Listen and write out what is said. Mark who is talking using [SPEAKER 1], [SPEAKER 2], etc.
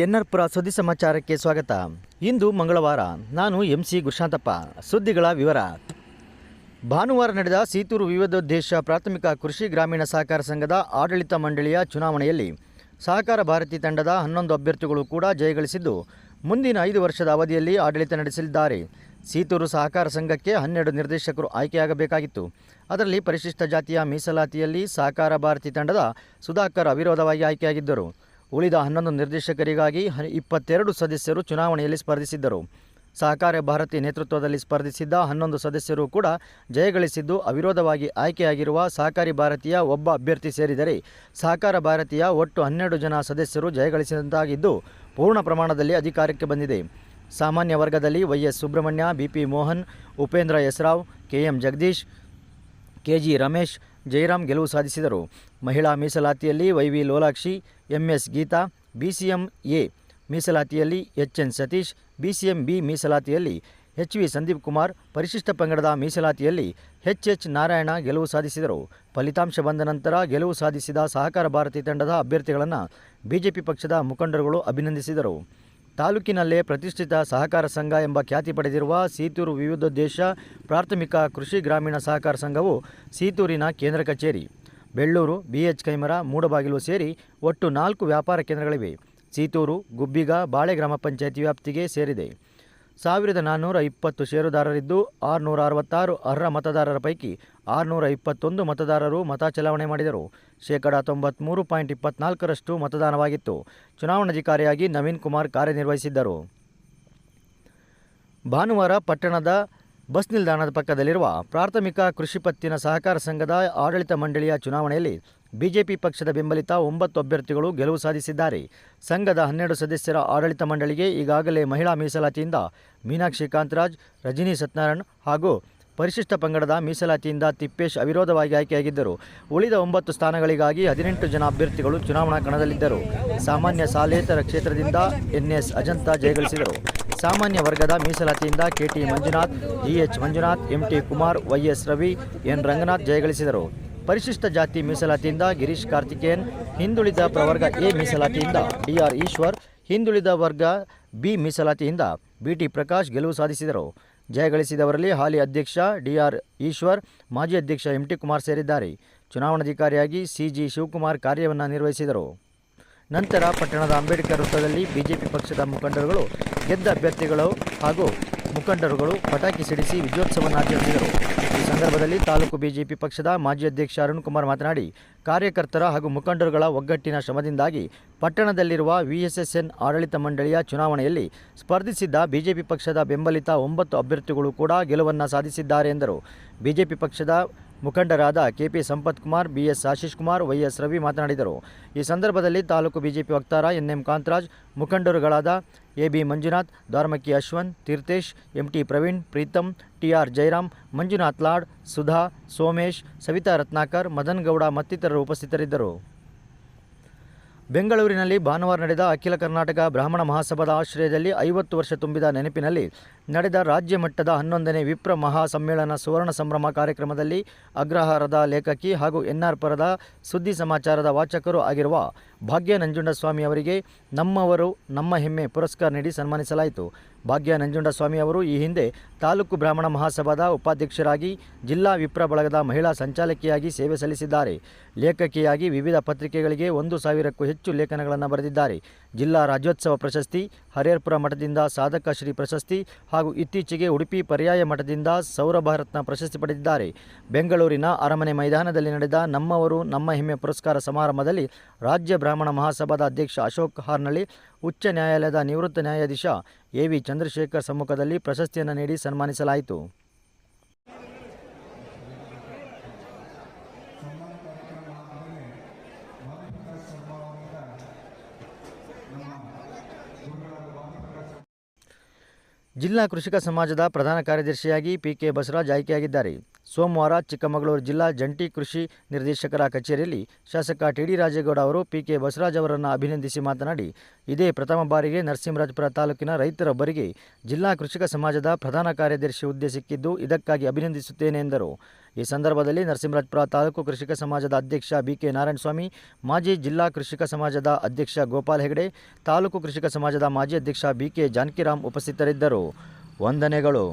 [SPEAKER 1] ಎನ್ಆರ್ಪುರ ಸುದ್ದಿ ಸಮಾಚಾರಕ್ಕೆ ಸ್ವಾಗತ. ಇಂದು ಮಂಗಳವಾರ. ನಾನು MC ಗುರುಶಾಂತಪ್ಪ. ಸುದ್ದಿಗಳ ವಿವರ. ಭಾನುವಾರ ನಡೆದ ಸೀತೂರು ವಿವಿಧೋದ್ದೇಶ ಪ್ರಾಥಮಿಕ ಕೃಷಿ ಗ್ರಾಮೀಣ ಸಹಕಾರ ಸಂಘದ ಆಡಳಿತ ಮಂಡಳಿಯ ಚುನಾವಣೆಯಲ್ಲಿ ಸಹಕಾರ ಭಾರತಿ ತಂಡದ 11 ಅಭ್ಯರ್ಥಿಗಳು ಕೂಡ ಜಯಗಳಿಸಿದ್ದು ಮುಂದಿನ 5 ವರ್ಷದ ಅವಧಿಯಲ್ಲಿ ಆಡಳಿತ ನಡೆಸಲಿದ್ದಾರೆ. ಸೀತೂರು ಸಹಕಾರ ಸಂಘಕ್ಕೆ 12 ನಿರ್ದೇಶಕರು ಆಯ್ಕೆಯಾಗಬೇಕಾಗಿತ್ತು. ಅದರಲ್ಲಿ ಪರಿಶಿಷ್ಟ ಜಾತಿಯ ಮೀಸಲಾತಿಯಲ್ಲಿ ಸಹಕಾರ ಭಾರತಿ ತಂಡದ ಸುಧಾಕರ್ ಅವಿರೋಧವಾಗಿ ಆಯ್ಕೆಯಾಗಿದ್ದರು. ಉಳಿದ 11 ನಿರ್ದೇಶಕರಿಗಾಗಿ 22 ಸದಸ್ಯರು ಚುನಾವಣೆಯಲ್ಲಿ ಸ್ಪರ್ಧಿಸಿದ್ದರು. ಸಹಕಾರ ಭಾರತಿ ನೇತೃತ್ವದಲ್ಲಿ ಸ್ಪರ್ಧಿಸಿದ್ದ 11 ಸದಸ್ಯರು ಕೂಡ ಜಯಗಳಿಸಿದ್ದು, ಅವಿರೋಧವಾಗಿ ಆಯ್ಕೆಯಾಗಿರುವ ಸಹಕಾರಿ ಭಾರತೀಯ ಒಬ್ಬ ಅಭ್ಯರ್ಥಿ ಸೇರಿದರೆ ಸಹಕಾರ ಭಾರತೀಯ ಒಟ್ಟು 12 ಜನ ಸದಸ್ಯರು ಜಯಗಳಿಸಿದಂತಾಗಿದ್ದು ಪೂರ್ಣ ಪ್ರಮಾಣದಲ್ಲಿ ಅಧಿಕಾರಕ್ಕೆ ಬಂದಿದೆ. ಸಾಮಾನ್ಯ ವರ್ಗದಲ್ಲಿ YS Subrahmanya, BP Mohan, Upendra ಯಸ್ರಾವ್, KM Jagadish, KG Ramesh, Jayaram ಗೆಲುವು ಸಾಧಿಸಿದರು. ಮಹಿಳಾ ಮೀಸಲಾತಿಯಲ್ಲಿ YV Lolakshi, MS Geetha, BCM A ಮೀಸಲಾತಿಯಲ್ಲಿ HN Satish, BCM B ಮೀಸಲಾತಿಯಲ್ಲಿ HV Sandeep Kumar, ಪರಿಶಿಷ್ಟ ಪಂಗಡದ ಮೀಸಲಾತಿಯಲ್ಲಿ HH ನಾರಾಯಣ ಗೆಲುವು ಸಾಧಿಸಿದರು. ಫಲಿತಾಂಶ ಬಂದ ನಂತರ ಗೆಲುವು ಸಾಧಿಸಿದ ಸಹಕಾರ ಭಾರತಿ ತಂಡದ ಅಭ್ಯರ್ಥಿಗಳನ್ನು BJP ಪಕ್ಷದ ಮುಖಂಡರುಗಳು ಅಭಿನಂದಿಸಿದರು. ತಾಲೂಕಿನಲ್ಲೇ ಪ್ರತಿಷ್ಠಿತ ಸಹಕಾರ ಸಂಘ ಎಂಬ ಖ್ಯಾತಿ ಪಡೆದಿರುವ ಸೀತೂರು ವಿವಿಧೋದ್ದೇಶ ಪ್ರಾಥಮಿಕ ಕೃಷಿ ಗ್ರಾಮೀಣ ಸಹಕಾರ ಸಂಘವು ಸೀತೂರಿನ ಕೇಂದ್ರ ಕಚೇರಿ, ಬೆಳ್ಳೂರು, BH ಕೈಮರ, ಮೂಡಬಾಗಿಲು ಸೇರಿ ಒಟ್ಟು 4 ವ್ಯಾಪಾರ ಕೇಂದ್ರಗಳಿವೆ. ಸೀತೂರು, ಗುಬ್ಬಿಗ, ಬಾಳೆ ಗ್ರಾಮ ಪಂಚಾಯಿತಿ ವ್ಯಾಪ್ತಿಗೆ ಸೇರಿದೆ. 1420 ಷೇರುದಾರರಿದ್ದು 666 ಅರ್ಹ ಮತದಾರರ ಪೈಕಿ 621 ಮತದಾರರು ಮತ ಚಲಾವಣೆ ಮಾಡಿದರು. 93.24% ಮತದಾನವಾಗಿತ್ತು. ಚುನಾವಣಾಧಿಕಾರಿಯಾಗಿ ನವೀನ್ ಕುಮಾರ್ ಕಾರ್ಯನಿರ್ವಹಿಸಿದ್ದರು. ಭಾನುವಾರ ಪಟ್ಟಣದ ಬಸ್ ನಿಲ್ದಾಣದ ಪಕ್ಕದಲ್ಲಿರುವ ಪ್ರಾಥಮಿಕ ಕೃಷಿ ಪತ್ತಿನ ಸಹಕಾರ ಸಂಘದ ಆಡಳಿತ ಮಂಡಳಿಯ ಚುನಾವಣೆಯಲ್ಲಿ BJP ಪಕ್ಷದ ಬೆಂಬಲಿತ 9 ಅಭ್ಯರ್ಥಿಗಳು ಗೆಲುವು ಸಾಧಿಸಿದ್ದಾರೆ. ಸಂಘದ 12 ಸದಸ್ಯರ ಆಡಳಿತ ಮಂಡಳಿಗೆ ಈಗಾಗಲೇ ಮಹಿಳಾ ಮೀಸಲಾತಿಯಿಂದ ಮೀನಾಕ್ಷಿ ಕಾಂತರಾಜ್, ರಜನಿ ಸತ್ಯನಾರಾಯಣ್ ಹಾಗೂ ಪರಿಶಿಷ್ಟ ಪಂಗಡದ ಮೀಸಲಾತಿಯಿಂದ ತಿಪ್ಪೇಶ್ ಅವಿರೋಧವಾಗಿ ಆಯ್ಕೆಯಾಗಿದ್ದರು. ಉಳಿದ 9 ಸ್ಥಾನಗಳಿಗಾಗಿ 18 ಜನ ಅಭ್ಯರ್ಥಿಗಳು ಚುನಾವಣಾ ಕಣದಲ್ಲಿದ್ದರು. ಸಾಮಾನ್ಯ ಸಾಲೇತರ ಕ್ಷೇತ್ರದಿಂದ NS ಅಜಂತ ಜಯಗಳಿಸಿದರು. ಸಾಮಾನ್ಯ ವರ್ಗದ ಮೀಸಲಾತಿಯಿಂದ KT Manjunath, GH Manjunath, MT Kumar, YS Ravi, N Ranganath ಜಯಗಳಿಸಿದರು. ಪರಿಶಿಷ್ಟ ಜಾತಿ ಮೀಸಲಾತಿಯಿಂದ ಗಿರೀಶ್ ಕಾರ್ತಿಕೇಯನ್, ಹಿಂದುಳಿದ ಪ್ರವರ್ಗ A ಮೀಸಲಾತಿಯಿಂದ DR ಈಶ್ವರ್, ಹಿಂದುಳಿದ ವರ್ಗ B ಮೀಸಲಾತಿಯಿಂದ BT ಪ್ರಕಾಶ್ ಗೆಲುವು ಸಾಧಿಸಿದರು. ಜಯಗಳಿಸಿದವರಲ್ಲಿ ಹಾಲಿ ಅಧ್ಯಕ್ಷ DR ಈಶ್ವರ್, ಮಾಜಿ ಅಧ್ಯಕ್ಷ MT ಕುಮಾರ್ ಸೇರಿದ್ದಾರೆ. ಚುನಾವಣಾಧಿಕಾರಿಯಾಗಿ CG ಶಿವಕುಮಾರ್ ಕಾರ್ಯವನ್ನು ನಿರ್ವಹಿಸಿದರು. ನಂತರ ಪಟ್ಟಣದ ಅಂಬೇಡ್ಕರ್ ವೃತ್ತದಲ್ಲಿ BJP ಪಕ್ಷದ ಮುಖಂಡರುಗಳು, ಗೆದ್ದ ಅಭ್ಯರ್ಥಿಗಳು ಹಾಗೂ ಮುಖಂಡರುಗಳು ಪಟಾಕಿ ಸಿಡಿಸಿ ವಿಜಯೋತ್ಸವವನ್ನು ಆಚರಿಸಿದರು. ಈ ಸಂದರ್ಭದಲ್ಲಿ ತಾಲೂಕು BJP ಪಕ್ಷದ ಮಾಜಿ ಅಧ್ಯಕ್ಷ ಅರುಣ್ ಕುಮಾರ್ ಮಾತನಾಡಿ, ಕಾರ್ಯಕರ್ತರ ಹಾಗೂ ಮುಖಂಡರುಗಳ ಒಗ್ಗಟ್ಟಿನ ಶ್ರಮದಿಂದಾಗಿ ಪಟ್ಟಣದಲ್ಲಿರುವ VSSN ಆಡಳಿತ ಮಂಡಳಿಯ ಚುನಾವಣೆಯಲ್ಲಿ ಸ್ಪರ್ಧಿಸಿದ್ದ BJP ಪಕ್ಷದ ಬೆಂಬಲಿತ 9 ಅಭ್ಯರ್ಥಿಗಳು ಕೂಡ ಗೆಲುವನ್ನು ಸಾಧಿಸಿದ್ದಾರೆ ಎಂದರು. BJP ಪಕ್ಷದ ಮುಖಂಡರಾದ KP Sampath Kumar, BS Ashish Kumar, YS Ravi ಮಾತನಾಡಿದರು. ಈ ಸಂದರ್ಭದಲ್ಲಿ ತಾಲೂಕು BJP ವಕ್ತಾರ NM Kantharaj, ಮುಖಂಡರುಗಳಾದ AB Manjunath, Dwaramakki Ashwan, Theerthesh, MT Praveen, Preetham, TR Jayaram, Manjunath Lad, Sudha, Somesh, Savita Ratnakar, Madan Gowda ಮತ್ತಿತರರು ಉಪಸ್ಥಿತರಿದ್ದರು. ಬೆಂಗಳೂರಿನಲ್ಲಿ ಭಾನುವಾರ ನಡೆದ ಅಖಿಲ ಕರ್ನಾಟಕ ಬ್ರಾಹ್ಮಣ ಮಹಾಸಭಾದ ಆಶ್ರಯದಲ್ಲಿ 50 ವರ್ಷ ತುಂಬಿದ ನೆನಪಿನಲ್ಲಿ ನಡೆದ ರಾಜ್ಯ ಮಟ್ಟದ 11ನೇ ವಿಪ್ರ ಮಹಾ ಸಮ್ಮೇಳನ ಸುವರ್ಣ ಸಂಭ್ರಮ ಕಾರ್ಯಕ್ರಮದಲ್ಲಿ ಅಗ್ರಹಾರದ ಲೇಖಕಿ ಹಾಗೂ ಎನ್ಆರ್ಪುರದ ಸುದ್ದಿ ಸಮಾಚಾರದ ವಾಚಕರು ಆಗಿರುವ ಭಾಗ್ಯ ನಂಜುಂಡಸ್ವಾಮಿ ಅವರಿಗೆ ನಮ್ಮವರು ನಮ್ಮ ಹೆಮ್ಮೆ ಪುರಸ್ಕಾರ ನೀಡಿ ಸನ್ಮಾನಿಸಲಾಯಿತು. ಭಾಗ್ಯ ನಂಜುಂಡಸ್ವಾಮಿ ಅವರು ಈ ಹಿಂದೆ ತಾಲೂಕು ಬ್ರಾಹ್ಮಣ ಮಹಾಸಭಾದ ಉಪಾಧ್ಯಕ್ಷರಾಗಿ, ಜಿಲ್ಲಾ ವಿಪ್ರ ಬಳಗದ ಮಹಿಳಾ ಸಂಚಾಲಕಿಯಾಗಿ ಸೇವೆ ಸಲ್ಲಿಸಿದ್ದಾರೆ. ಲೇಖಕಿಯಾಗಿ ವಿವಿಧ ಪತ್ರಿಕೆಗಳಿಗೆ 1,000ಕ್ಕೂ ಹೆಚ್ಚು ಲೇಖನಗಳನ್ನು ಬರೆದಿದ್ದಾರೆ. ಜಿಲ್ಲಾ ರಾಜ್ಯೋತ್ಸವ ಪ್ರಶಸ್ತಿ, ಹರಿಹರಪುರ ಮಠದಿಂದ ಸಾಧಕ ಶ್ರೀ ಪ್ರಶಸ್ತಿ ಹಾಗೂ ಇತ್ತೀಚೆಗೆ ಉಡುಪಿ ಪರ್ಯಾಯ ಮಠದಿಂದ ಸೌರಭರತ್ನ ಪ್ರಶಸ್ತಿ ಪಡೆದಿದ್ದಾರೆ. ಬೆಂಗಳೂರಿನ ಅರಮನೆ ಮೈದಾನದಲ್ಲಿ ನಡೆದ ನಮ್ಮವರು ನಮ್ಮ ಹೆಮ್ಮೆ ಪುರಸ್ಕಾರ ಸಮಾರಂಭದಲ್ಲಿ ರಾಜ್ಯ ಬ್ರಾಹ್ಮಣ ಮಹಾಸಭಾದ ಅಧ್ಯಕ್ಷ ಅಶೋಕ್ ಹಾರ್ನಳ್ಳಿ, ಉಚ್ಚ ನ್ಯಾಯಾಲಯದ ನಿವೃತ್ತ ನ್ಯಾಯಾಧೀಶ AV ಚಂದ್ರಶೇಖರ್ ಸಮ್ಮುಖದಲ್ಲಿ ಪ್ರಶಸ್ತಿಯನ್ನು ನೀಡಿ ಸನ್ಮಾನಿಸಲಾಯಿತು. ಜಿಲ್ಲಾ ಕೃಷಿಕ ಸಮಾಜದ ಪ್ರಧಾನ ಕಾರ್ಯದರ್ಶಿಯಾಗಿ PK ಬಸವರಾಜ್ ಆಯ್ಕೆಯಾಗಿದ್ದಾರೆ. ಸೋಮವಾರ ಚಿಕ್ಕಮಗಳೂರು ಜಿಲ್ಲಾ ಜಂಟಿ ಕೃಷಿ ನಿರ್ದೇಶಕರ ಕಚೇರಿಯಲ್ಲಿ ಶಾಸಕ ಟಿ.ಡಿ. ರಾಜೇಗೌಡ ಅವರು ಪಿ.ಕೆ. ಬಸವರಾಜ್ ಅವರನ್ನು ಅಭಿನಂದಿಸಿ ಮಾತನಾಡಿ, ಇದೇ ಪ್ರಥಮ ಬಾರಿಗೆ ನರಸಿಂಹರಾಜಪುರ ತಾಲೂಕಿನ ರೈತರೊಬ್ಬರಿಗೆ ಜಿಲ್ಲಾ ಕೃಷಿಕ ಸಮಾಜದ ಪ್ರಧಾನ ಕಾರ್ಯದರ್ಶಿ ಹುದ್ದೆ ಸಿಕ್ಕಿದ್ದು, ಇದಕ್ಕಾಗಿ ಅಭಿನಂದಿಸುತ್ತೇನೆ ಎಂದರು. ಈ ಸಂದರ್ಭದಲ್ಲಿ ನರಸಿಂಹರಾಜಪುರ ತಾಲೂಕು ಕೃಷಿಕ ಸಮಾಜದ ಅಧ್ಯಕ್ಷ ಬಿ.ಕೆ. ನಾರಾಯಣಸ್ವಾಮಿ, ಮಾಜಿ ಜಿಲ್ಲಾ ಕೃಷಿಕ ಸಮಾಜದ ಅಧ್ಯಕ್ಷ ಗೋಪಾಲ್ ಹೆಗಡೆ, ತಾಲೂಕು ಕೃಷಿಕ ಸಮಾಜದ ಮಾಜಿ ಅಧ್ಯಕ್ಷ ಬಿ.ಕೆ. ಜಾನಕಿರಾಮ್ ಉಪಸ್ಥಿತರಿದ್ದರು. ವಂದನೆಗಳು.